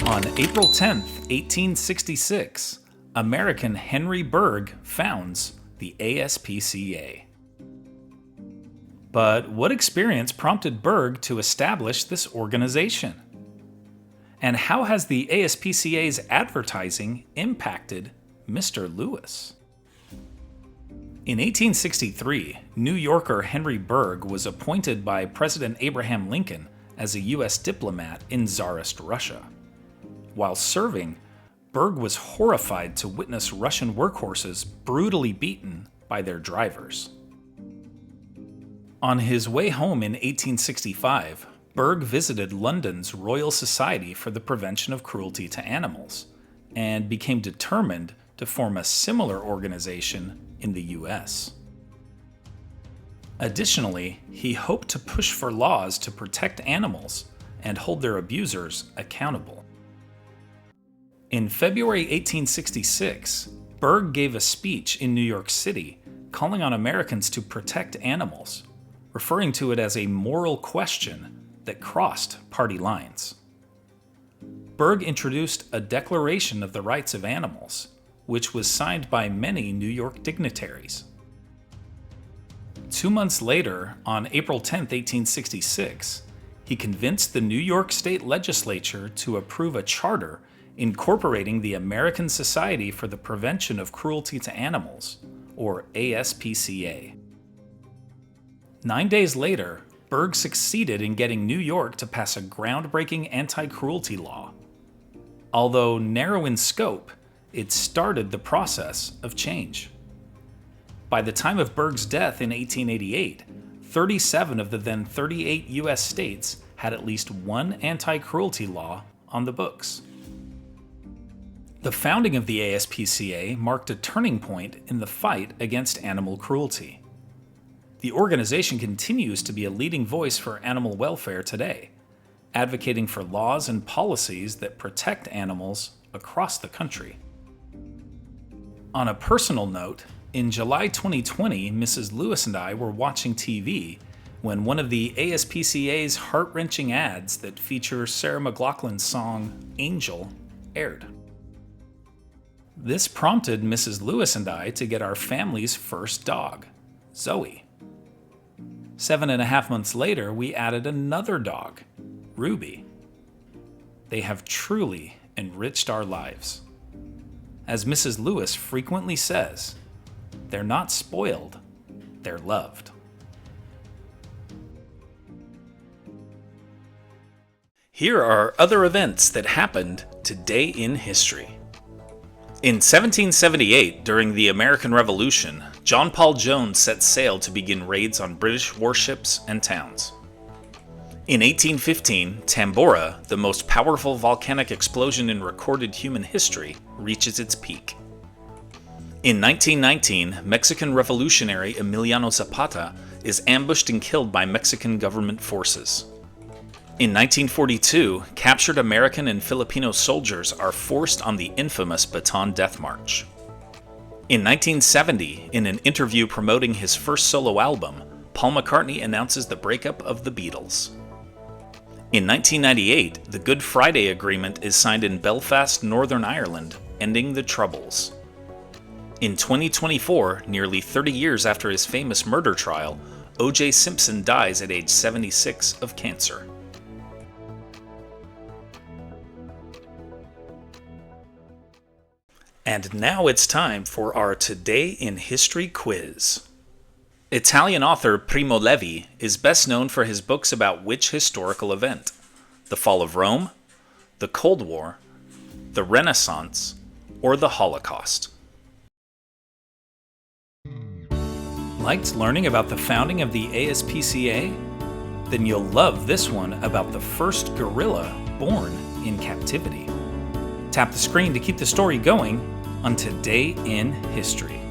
On April 10, 1866, American Henry Bergh founds the ASPCA. But what experience prompted Bergh to establish this organization? And how has the ASPCA's advertising impacted Mr. Lewis? In 1863, New Yorker Henry Bergh was appointed by President Abraham Lincoln as a U.S. diplomat in Tsarist Russia. While serving, Bergh was horrified to witness Russian workhorses brutally beaten by their drivers. On his way home in 1865, Bergh visited London's Royal Society for the Prevention of Cruelty to Animals and became determined to form a similar organization in the U.S. Additionally, he hoped to push for laws to protect animals and hold their abusers accountable. In February 1866, Bergh gave a speech in New York City calling on Americans to protect animals, referring to it as a moral question that crossed party lines. Bergh introduced a Declaration of the Rights of Animals, which was signed by many New York dignitaries. 2 months later, on April 10, 1866, he convinced the New York State Legislature to approve a charter incorporating the American Society for the Prevention of Cruelty to Animals, or ASPCA. 9 days later, Bergh succeeded in getting New York to pass a groundbreaking anti-cruelty law. Although narrow in scope, it started the process of change. By the time of Bergh's death in 1888, 37 of the then 38 U.S. states had at least one anti-cruelty law on the books. The founding of the ASPCA marked a turning point in the fight against animal cruelty. The organization continues to be a leading voice for animal welfare today, advocating for laws and policies that protect animals across the country. On a personal note, in July 2020, Mrs. Lewis and I were watching TV when one of the ASPCA's heart-wrenching ads that feature Sarah McLachlan's song Angel aired. This prompted Mrs. Lewis and I to get our family's first dog, Zoe. 7.5 months later, we added another dog, Ruby. They have truly enriched our lives. As Mrs. Lewis frequently says, they're not spoiled, they're loved. Here are other events that happened today in history. In 1778, during the American Revolution, John Paul Jones set sail to begin raids on British warships and towns. In 1815, Tambora, the most powerful volcanic explosion in recorded human history, reaches its peak. In 1919, Mexican revolutionary Emiliano Zapata is ambushed and killed by Mexican government forces. In 1942, captured American and Filipino soldiers are forced on the infamous Bataan Death March. In 1970, in an interview promoting his first solo album, Paul McCartney announces the breakup of the Beatles. In 1998, the Good Friday Agreement is signed in Belfast, Northern Ireland, ending the Troubles. In 2024, nearly 30 years after his famous murder trial, O.J. Simpson dies at age 76 of cancer. And now it's time for our Today in History quiz. Italian author Primo Levi is best known for his books about which historical event? The fall of Rome, the Cold War, the Renaissance, or the Holocaust? Liked learning about the founding of the ASPCA? Then you'll love this one about the first gorilla born in captivity. Tap the screen to keep the story going on Today in History.